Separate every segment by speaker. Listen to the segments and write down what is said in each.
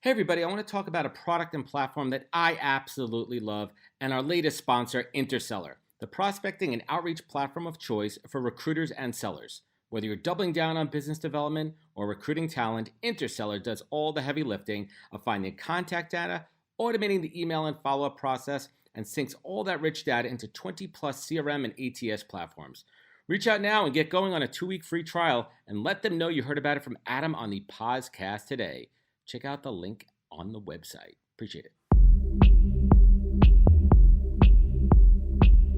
Speaker 1: Hey everybody, I want to talk about a product and platform that I absolutely love and our latest sponsor, Interseller, the prospecting and outreach platform of choice for recruiters and sellers. Whether you're doubling down on business development or recruiting talent, Interseller does all the heavy lifting of finding contact data, automating the email and follow-up process, and syncs all that rich data into 20 plus CRM and ATS platforms. Reach out now and get going on a 2-week free trial and let them know you heard about it from Adam on the podcast today. Check out the link on the website. Appreciate it.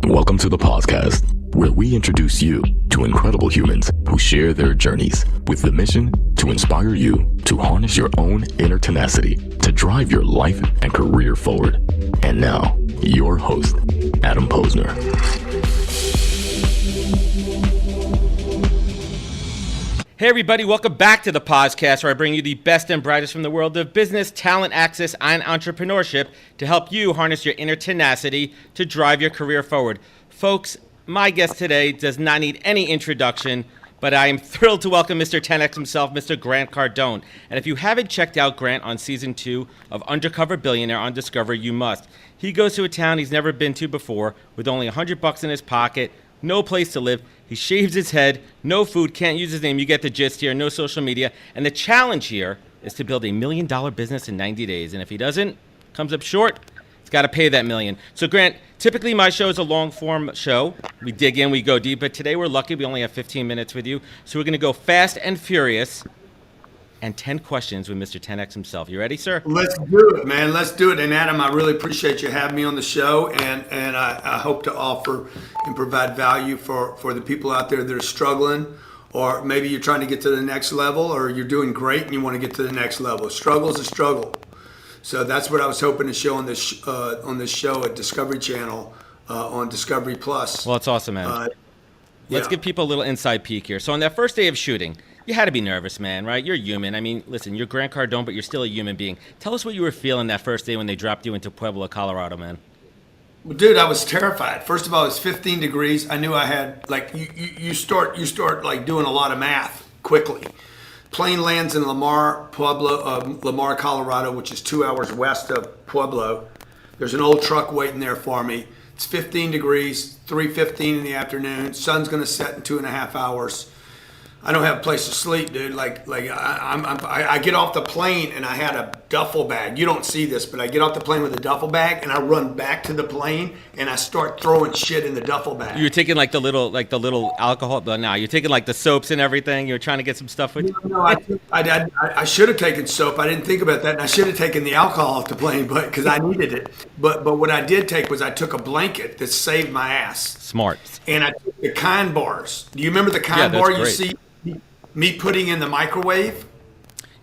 Speaker 2: Welcome to the podcast, where we introduce you to incredible humans who share their journeys with the mission to inspire you to harness your own inner tenacity to drive your life and career forward. And now, your host, Adam Posner.
Speaker 1: Hey everybody, welcome back to the podcast where I bring you the best and brightest from the world of business, talent, access, and entrepreneurship to help you harness your inner tenacity to drive your career forward. Folks, my guest today does not need any introduction, but I am thrilled to welcome Mr. 10X himself, Mr. Grant Cardone. And if you haven't checked out Grant on season 2 of Undercover, Billionaire on Discovery, you must. He goes to a town he's never been to before with only $100 in his pocket, no place to live. He shaves his head, no food, can't use his name. You get the gist here, no social media. And the challenge here is to build $1 million business in 90 days. And if he doesn't, comes up short, he's got to pay that $1 million. So Grant, typically my show is a long form show. We dig in, we go deep, but today we're lucky we only have 15 minutes with you. So we're going to go fast and furious and 10 questions with Mr. 10X himself. You ready, sir?
Speaker 3: Let's do it, man. Let's do it. And Adam, I really appreciate you having me on the show, and I hope to offer and provide value for the people out there that are struggling, or maybe you're trying to get to the next level, or you're doing great and you want to get to the next level. Struggle's a struggle. So that's what I was hoping to show on this show at Discovery Channel on Discovery Plus.
Speaker 1: Well, it's awesome, man. Let's give people a little inside peek here. So on that first day of shooting, you had to be nervous, man, right? You're human. I mean, listen, you're Grant Cardone, but you're still a human being. Tell us what you were feeling that first day when they dropped you into Pueblo, Colorado, man.
Speaker 3: Well, dude, I was terrified. First of all, it was 15 degrees. I knew I had, like, you start like doing a lot of math quickly. Plane lands in Lamar, Colorado, which is 2 hours west of Pueblo. There's an old truck waiting there for me. It's 15 degrees, 3:15 in the afternoon. Sun's going to set in 2.5 hours. I don't have a place to sleep, dude. I get off the plane and I had a duffel bag. You don't see this, but I get off the plane with a duffel bag and I run back to the plane and I start throwing shit in the duffel bag.
Speaker 1: You were taking like the little alcohol, but now you're taking like the soaps and everything. You were trying to get some stuff with you.
Speaker 3: No, I should have taken soap. I didn't think about that, and I should have taken the alcohol off the plane, but because I needed it. But what I did take was I took a blanket that saved my ass.
Speaker 1: Smart.
Speaker 3: And I took the Kind bars. Do you remember the Kind bar you see me putting in the microwave?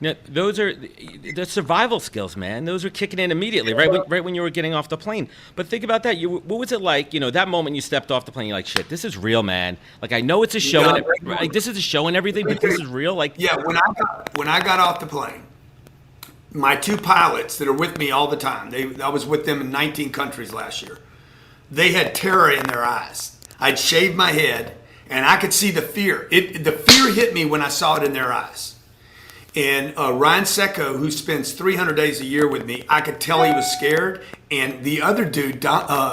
Speaker 1: You know, those are the survival skills, man. Those are kicking in immediately, right when you were getting off the plane. But think about that. What was it like? You know, that moment you stepped off the plane, you're like, "Shit, this is real, man." Like, I know it's a show, like this is a show and everything, but this is real. Like,
Speaker 3: yeah, when I got off the plane, my 2 pilots that are with me all the time. I was with them in 19 countries last year. They had terror in their eyes. I'd shaved my head, and I could see the fear. The fear hit me when I saw it in their eyes. And Ryan Secco, who spends 300 days a year with me, I could tell he was scared. And the other dude, Donovan,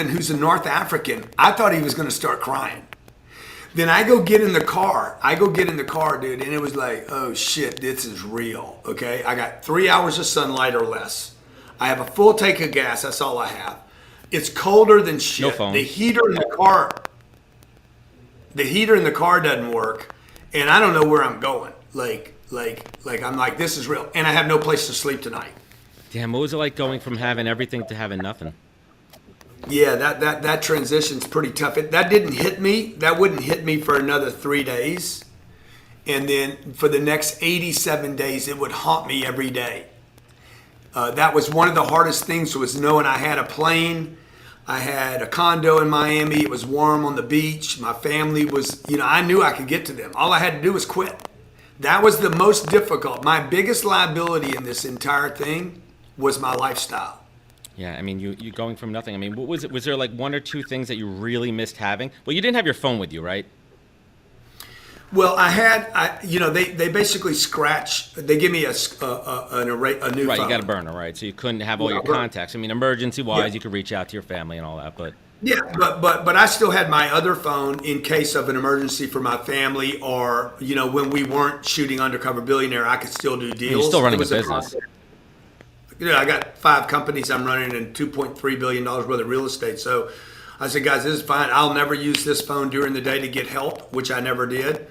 Speaker 3: who's a North African, I thought he was going to start crying. Then I go get in the car, dude, and it was like, oh shit, this is real, okay? I got 3 hours of sunlight or less. I have a full tank of gas, that's all I have. It's colder than shit.
Speaker 1: No phone.
Speaker 3: The heater in the car doesn't work. And I don't know where I'm going. Like I'm like, this is real. And I have no place to sleep tonight.
Speaker 1: damn, what was it like going from having everything to having nothing?
Speaker 3: Yeah, that transition's pretty tough. That didn't hit me. That wouldn't hit me for another 3 days. And then for the next 87 days, it would haunt me every day. That was one of the hardest things, was knowing I had a plane. I had a condo in Miami. It was warm on the beach. My family was, I knew I could get to them. All I had to do was quit. That was the most difficult. My biggest liability in this entire thing was my lifestyle.
Speaker 1: Yeah, I mean, you going from nothing. I mean, what was it? Was there like one or two things that you really missed having? Well, you didn't have your phone with you, right?
Speaker 3: Well, they basically scratch. They give me a new
Speaker 1: Right,
Speaker 3: phone.
Speaker 1: you got a burner, right? So you couldn't have all
Speaker 3: Yeah,
Speaker 1: your
Speaker 3: burner.
Speaker 1: contacts. I mean, emergency-wise,
Speaker 3: Yeah.
Speaker 1: you could reach out to your family and all that, but
Speaker 3: Yeah, but I still had my other phone in case of an emergency for my family, or when we weren't shooting Undercover Billionaire, I could still do deals.
Speaker 1: you're still running
Speaker 3: It
Speaker 1: a
Speaker 3: was
Speaker 1: business.
Speaker 3: I got 5 companies I'm running and $2.3 billion worth of real estate. So I said, guys, this is fine. I'll never use this phone during the day to get help, which I never did.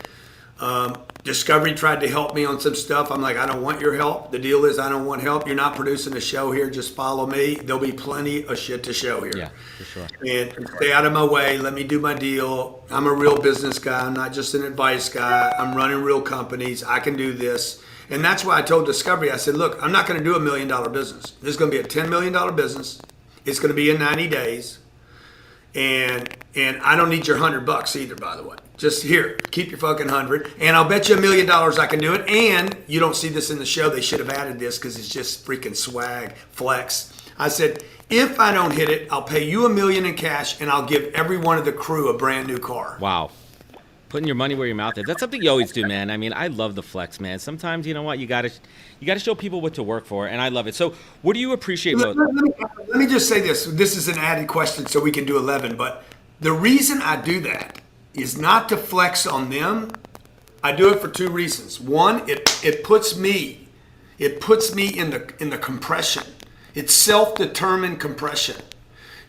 Speaker 3: Discovery tried to help me on some stuff. I'm like, I don't want your help. The deal is I don't want help. You're not producing a show here. Just follow me. There'll be plenty of shit to show here.
Speaker 1: Yeah, for sure.
Speaker 3: And stay out of my way. Let me do my deal. I'm a real business guy. I'm not just an advice guy. I'm running real companies. I can do this. And that's why I told Discovery, I said, look, I'm not going to do $1 million business. This is going to be a $10 million business. It's going to be in 90 days. And I don't need your $100 either, by the way. Just here, keep your fucking 100. And I'll bet you $1 million I can do it. And you don't see this in the show. They should have added this because it's just freaking swag, flex. I said, if I don't hit it, I'll pay you $1 million in cash and I'll give every one of the crew a brand new car.
Speaker 1: Wow. Putting your money where your mouth is. That's something you always do, man. I mean, I love the flex, man. Sometimes, you know what, you gotta show people what to work for, and I love it. So what do you appreciate most?
Speaker 3: Let me just say this. This is an added question so we can do 11. But the reason I do that is not to flex on them. I do it for 2 reasons. One, it puts me in the compression. It's self-determined compression.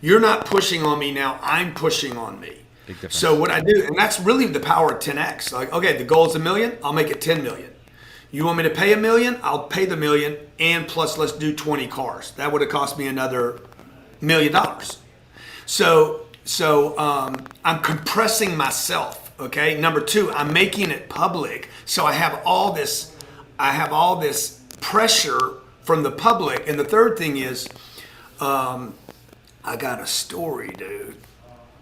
Speaker 3: You're not pushing on me now. I'm pushing on me.
Speaker 1: Big difference.
Speaker 3: So what I do, and that's really the power of 10x. Like, okay, the goal is $1 million. I'll make it 10 million. You want me to pay $1 million? I'll pay the $1 million, and plus let's do 20 cars. That would have cost me another $1 million. So I'm compressing myself. Okay. Number 2, I'm making it public. So I have all this pressure from the public. And the third thing is, I got a story, dude.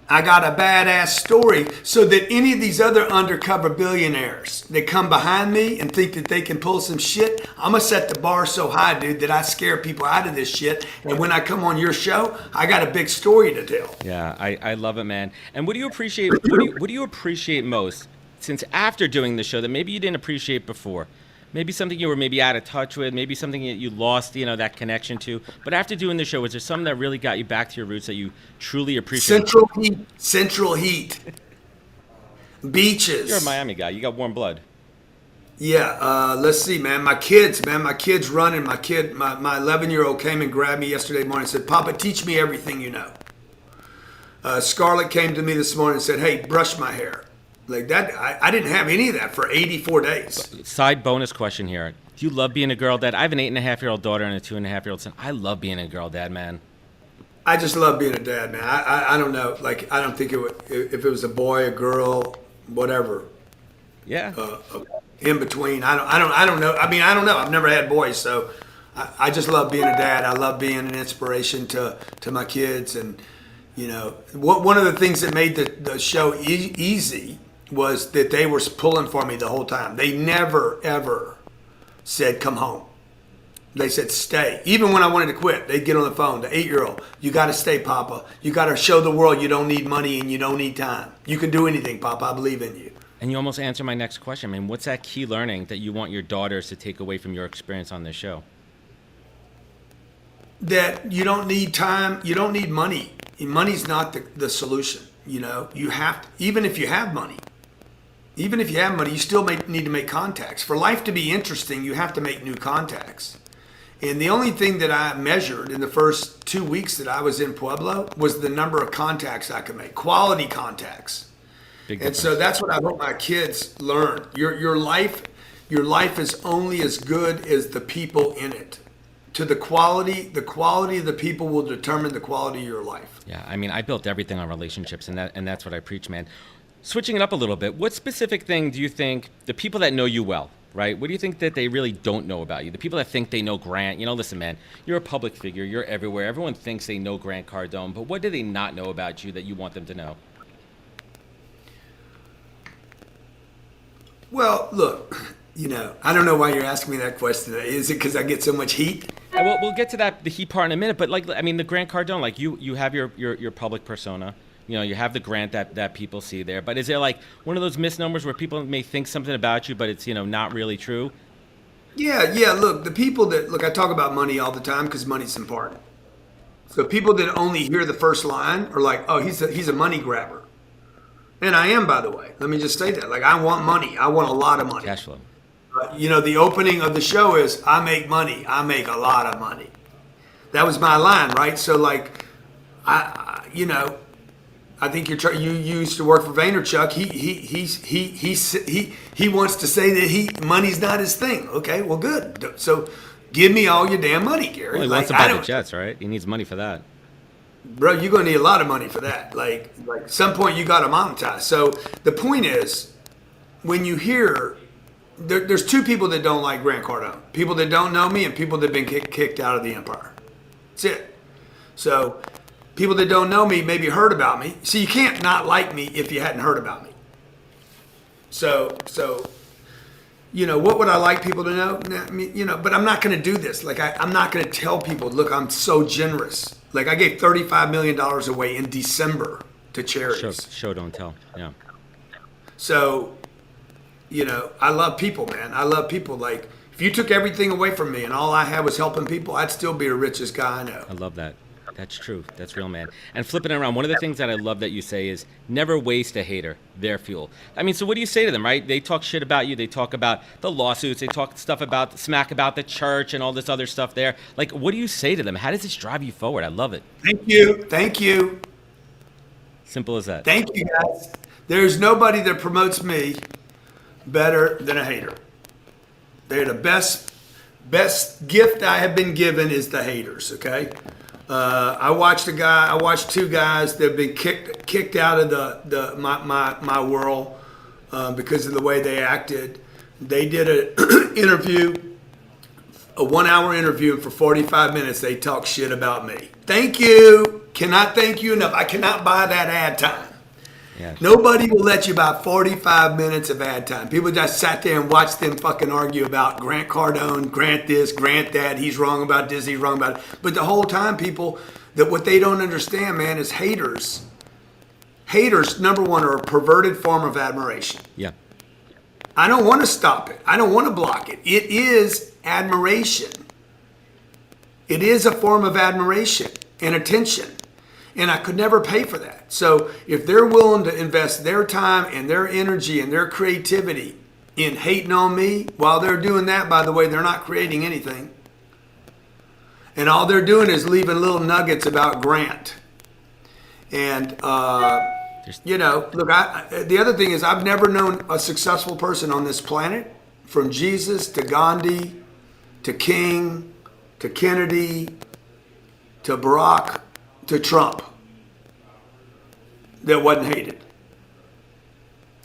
Speaker 3: I got a badass story so that any of these other undercover billionaires that come behind me and think that they can pull some shit, I'm going to set the bar so high, dude, that I scare people out of this shit. And when I come on your show, I got a big story to tell.
Speaker 1: Yeah, I love it, man. And what do you appreciate? What do you appreciate most? Since after doing the show that maybe you didn't appreciate before, maybe something you were maybe out of touch with, maybe something that you lost, that connection to. But after doing the show, was there something that really got you back to your roots that you truly appreciate?
Speaker 3: Central heat, beaches.
Speaker 1: You're a Miami guy. You got warm blood.
Speaker 3: Yeah, let's see, man. My kids running. My 11-year-old came and grabbed me yesterday morning and said, Papa, teach me everything you know. Scarlett came to me this morning and said, hey, brush my hair. Like that, I didn't have any of that for 84 days.
Speaker 1: Side bonus question here. Do you love being a girl dad? I have an 8.5-year-old daughter and a 2.5-year-old son. I love being a girl dad, man.
Speaker 3: I just love being a dad, man. I don't know. Like, I don't think if it was a boy, a girl, whatever.
Speaker 1: Yeah.
Speaker 3: In between. I don't know. I mean, I don't know. I've never had boys, so I just love being a dad. I love being an inspiration to my kids. And, one of the things that made the show easy was that they were pulling for me the whole time. They never, ever said, come home. They said, stay. Even when I wanted to quit, they'd get on the phone. The 8-year-old, you got to stay, Papa. You got to show the world you don't need money and you don't need time. You can do anything, Papa. I believe in you.
Speaker 1: And you almost answered my next question. I mean, what's that key learning that you want your daughters to take away from your experience on this show?
Speaker 3: That you don't need time. You don't need money. Money's not the solution. You have to, even if you have money, you still need to make contacts. For life to be interesting, you have to make new contacts. And the only thing that I measured in the first 2 weeks that I was in Pueblo was the number of contacts I could make, quality contacts. And so that's what I hope my kids learn. Your life is only as good as the people in it. The quality of the people will determine the quality of your life.
Speaker 1: Yeah, I mean, I built everything on relationships, and that's what I preach, man. Switching it up a little bit, what specific thing do you think the people that know you well, right? What do you think that they really don't know about you? The people that think they know Grant, listen, man, you're a public figure, you're everywhere. Everyone thinks they know Grant Cardone, but what do they not know about you that you want them to know?
Speaker 3: Well, look, I don't know why you're asking me that question. Is it because I get so much heat?
Speaker 1: We'll get to the heat part in a minute, but the Grant Cardone, you have your public persona. You know, you have the grant that people see there. But is there like one of those misnomers where people may think something about you, but it's, not really true?
Speaker 3: Yeah. Look, the people that look, I talk about money all the time because money's important. So people that only hear the first line are like, "Oh, he's a money grabber," and I am, by the way. Let me just say that. Like, I want money. I want a lot of money.
Speaker 1: Cash flow.
Speaker 3: The opening of the show is, "I make money. I make a lot of money." That was my line, right? So, like, I think you used to work for Vaynerchuk. He wants to say that money's not his thing. Okay, well, good. So give me all your damn money, Gary.
Speaker 1: Well, he wants to buy the Jets, right? He needs money for that.
Speaker 3: Bro, you're gonna need a lot of money for that. Like some point you got to monetize. So the point is, when you hear there's two people that don't like Grant Cardone: people that don't know me and people that've been kicked out of the empire. That's it. So people that don't know me maybe heard about me. So you can't not like me if you hadn't heard about me. So what would I like people to know? But I'm not going to do this. Like, I'm not going to tell people, look, I'm so generous. Like, I gave $35 million away in December to charities.
Speaker 1: Show, don't tell. Yeah.
Speaker 3: So, I love people, man. I love people. Like, if you took everything away from me and all I had was helping people, I'd still be the richest guy I know.
Speaker 1: I love that. That's true. That's real, man. And flipping it around, one of the things that I love that you say is never waste a hater, their fuel. I mean, so what do you say to them, right? They talk shit about you. They talk about the lawsuits. They talk smack about the church and all this other stuff there. Like, what do you say to them? How does this drive you forward? I love it.
Speaker 3: Thank you.
Speaker 1: Simple as that.
Speaker 3: Thank you, guys. There's nobody that promotes me better than a hater. They're the best gift I have been given is the haters, okay? I watched two guys that have been kicked out of my world because of the way they acted. They did an interview, a 1 hour interview, and for 45 minutes they talked shit about me. Thank you. Cannot thank you enough. I cannot buy that ad time.
Speaker 1: Yeah.
Speaker 3: Nobody will let you buy 45 minutes of ad time. People just sat there and watched them fucking argue about Grant Cardone, Grant this, Grant that. He's wrong about this, he's wrong about it. But the whole time, people, that what they don't understand, man, is haters. Haters, number one, are a perverted form of admiration.
Speaker 1: Yeah.
Speaker 3: I don't want to stop it. I don't want to block it. It is admiration. It is a form of admiration and attention. And I could never pay for that. So if they're willing to invest their time and their energy and their creativity in hating on me, while they're doing that, by the way, they're not creating anything. And all they're doing is leaving little nuggets about Grant. And, look, the other thing is I've never known a successful person on this planet, from Jesus to Gandhi to King to Kennedy to Barack to Trump, that wasn't hated.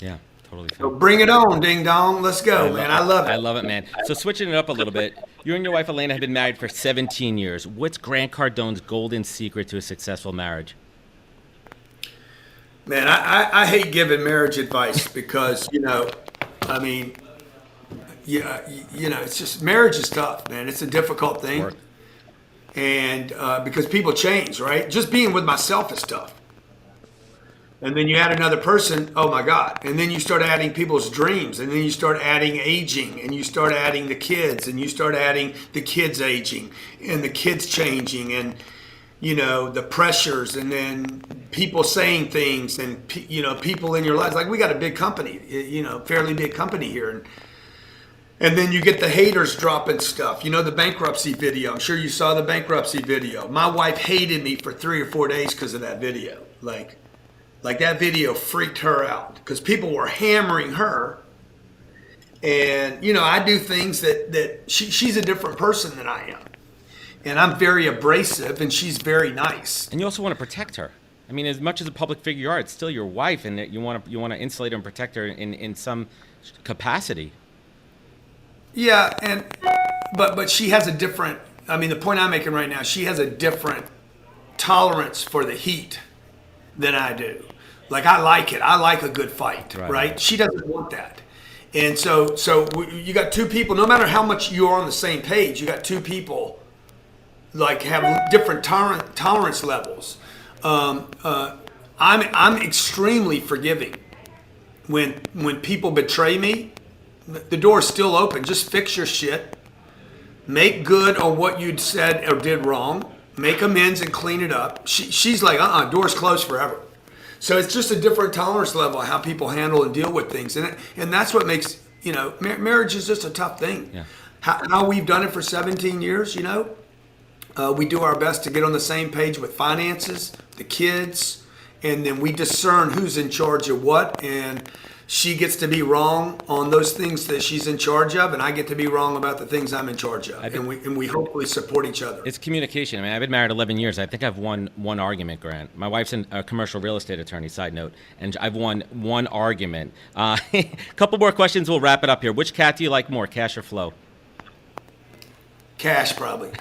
Speaker 1: Yeah, totally.
Speaker 3: So bring it on, ding dong. Let's go, man. I love it.
Speaker 1: I love it, man. So switching it up a little bit, you and your wife Elena have been married for 17 years. What's Grant Cardone's golden secret to a successful marriage?
Speaker 3: Man, I hate giving marriage advice because, it's just, marriage is tough, man. It's a difficult thing.
Speaker 1: Work.
Speaker 3: And because people change, right? Just being with myself is tough. And then you add another person, oh my God. And then you start adding people's dreams. And then you start adding aging. And you start adding the kids. And you start adding the kids aging. And the kids changing. And, the pressures. And then people saying things. And, people in your lives. Like, we got a big company, fairly big company here. And then you get the haters dropping stuff. The bankruptcy video. I'm sure you saw the bankruptcy video. My wife hated me for 3 or 4 days because of that video. Like that video freaked her out because people were hammering her. And, I do things that she's a different person than I am. And I'm very abrasive and she's very nice.
Speaker 1: And you also want to protect her. I mean, as much as a public figure you are, it's still your wife, and you want to insulate her and protect her in some capacity.
Speaker 3: Yeah, but she has a different, the point I'm making right now, she has a different tolerance for the heat than I do. Like, I like it. I like a good fight, right? She doesn't want that. And so you got two people, no matter how much you're on the same page, you got two people, like, have different tolerance levels. I'm extremely forgiving. When people betray me, the door's still open. Just fix your shit. Make good on what you'd said or did wrong. Make amends and clean it up. She's like, door's closed forever. So it's just a different tolerance level of how people handle and deal with things. And that's what makes, marriage is just a tough thing.
Speaker 1: Yeah.
Speaker 3: How we've done it for 17 years, we do our best to get on the same page with finances, the kids, and then we discern who's in charge of what. And she gets to be wrong on those things that she's in charge of, and I get to be wrong about the things I'm in charge of. And we hopefully support each other.
Speaker 1: It's communication. I mean, I've been married 11 years. I think I've won one argument, Grant. My wife's a commercial real estate attorney, side note, and I've won one argument. A couple more questions, we'll wrap it up here. Which cat do you like more, Cash or Flo?
Speaker 3: Cash, probably.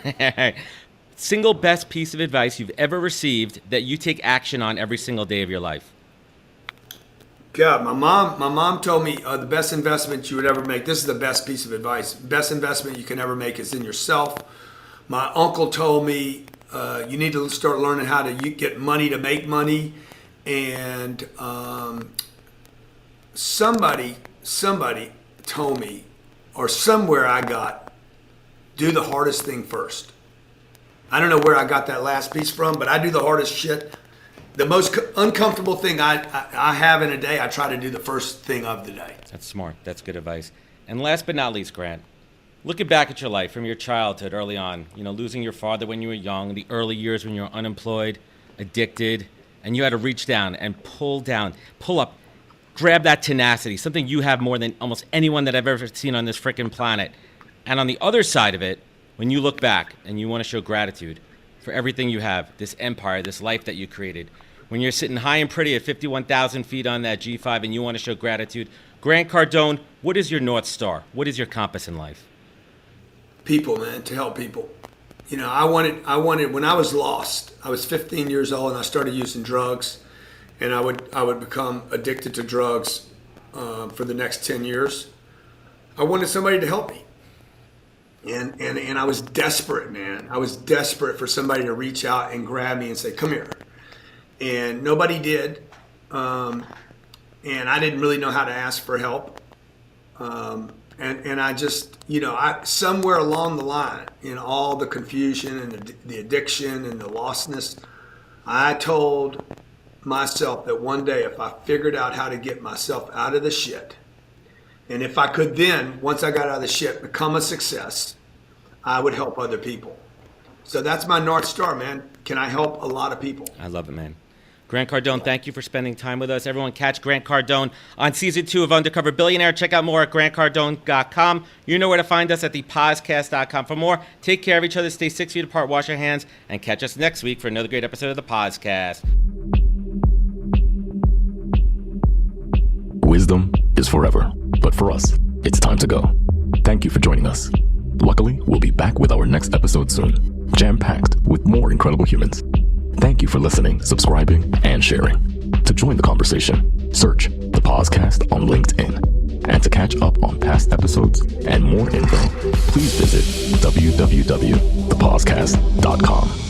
Speaker 1: Single best piece of advice you've ever received that you take action on every single day of your life?
Speaker 3: God, my mom told me the best investment you would ever make. This is the best piece of advice. Best investment you can ever make is in yourself. My uncle told me you need to start learning how to get money to make money. And somebody told me, or somewhere I got, do the hardest thing first. I don't know where I got that last piece from, but I do the hardest shit. The most uncomfortable thing I have in a day, I try to do the first thing of the day.
Speaker 1: That's smart. That's good advice. And last but not least, Grant, looking back at your life from your childhood early on, losing your father when you were young, the early years when you were unemployed, addicted, and you had to reach down and pull up, grab that tenacity, something you have more than almost anyone that I've ever seen on this freaking planet. And on the other side of it, when you look back and you want to show gratitude for everything you have, this empire, this life that you created, when you're sitting high and pretty at 51,000 feet on that G5 and you want to show gratitude, Grant Cardone, what is your North Star? What is your compass in life?
Speaker 3: People, man, to help people. I wanted, when I was lost, I was 15 years old and I started using drugs, and I would become addicted to drugs for the next 10 years. I wanted somebody to help me. And I was desperate, man. I was desperate for somebody to reach out and grab me and say, come here. And nobody did. And I didn't really know how to ask for help. And I just, somewhere along the line, in all the confusion and the addiction and the lostness, I told myself that one day if I figured out how to get myself out of the shit, and if I could then, once I got out of the shit, become a success, I would help other people. So that's my North Star, man. Can I help a lot of people?
Speaker 1: I love it, man. Grant Cardone, thank you for spending time with us. Everyone catch Grant Cardone on Season 2 of Undercover Billionaire. Check out more at grantcardone.com. You know where to find us at thepodcast.com for more. Take care of each other. Stay 6 feet apart. Wash your hands. And catch us next week for another great episode of the podcast.
Speaker 2: Wisdom is forever, but for us, it's time to go. Thank you for joining us. Luckily, we'll be back with our next episode soon, jam-packed with more incredible humans. Thank you for listening, subscribing, and sharing. To join the conversation, search the podcast on LinkedIn. And to catch up on past episodes and more info, please visit www.thepodcast.com.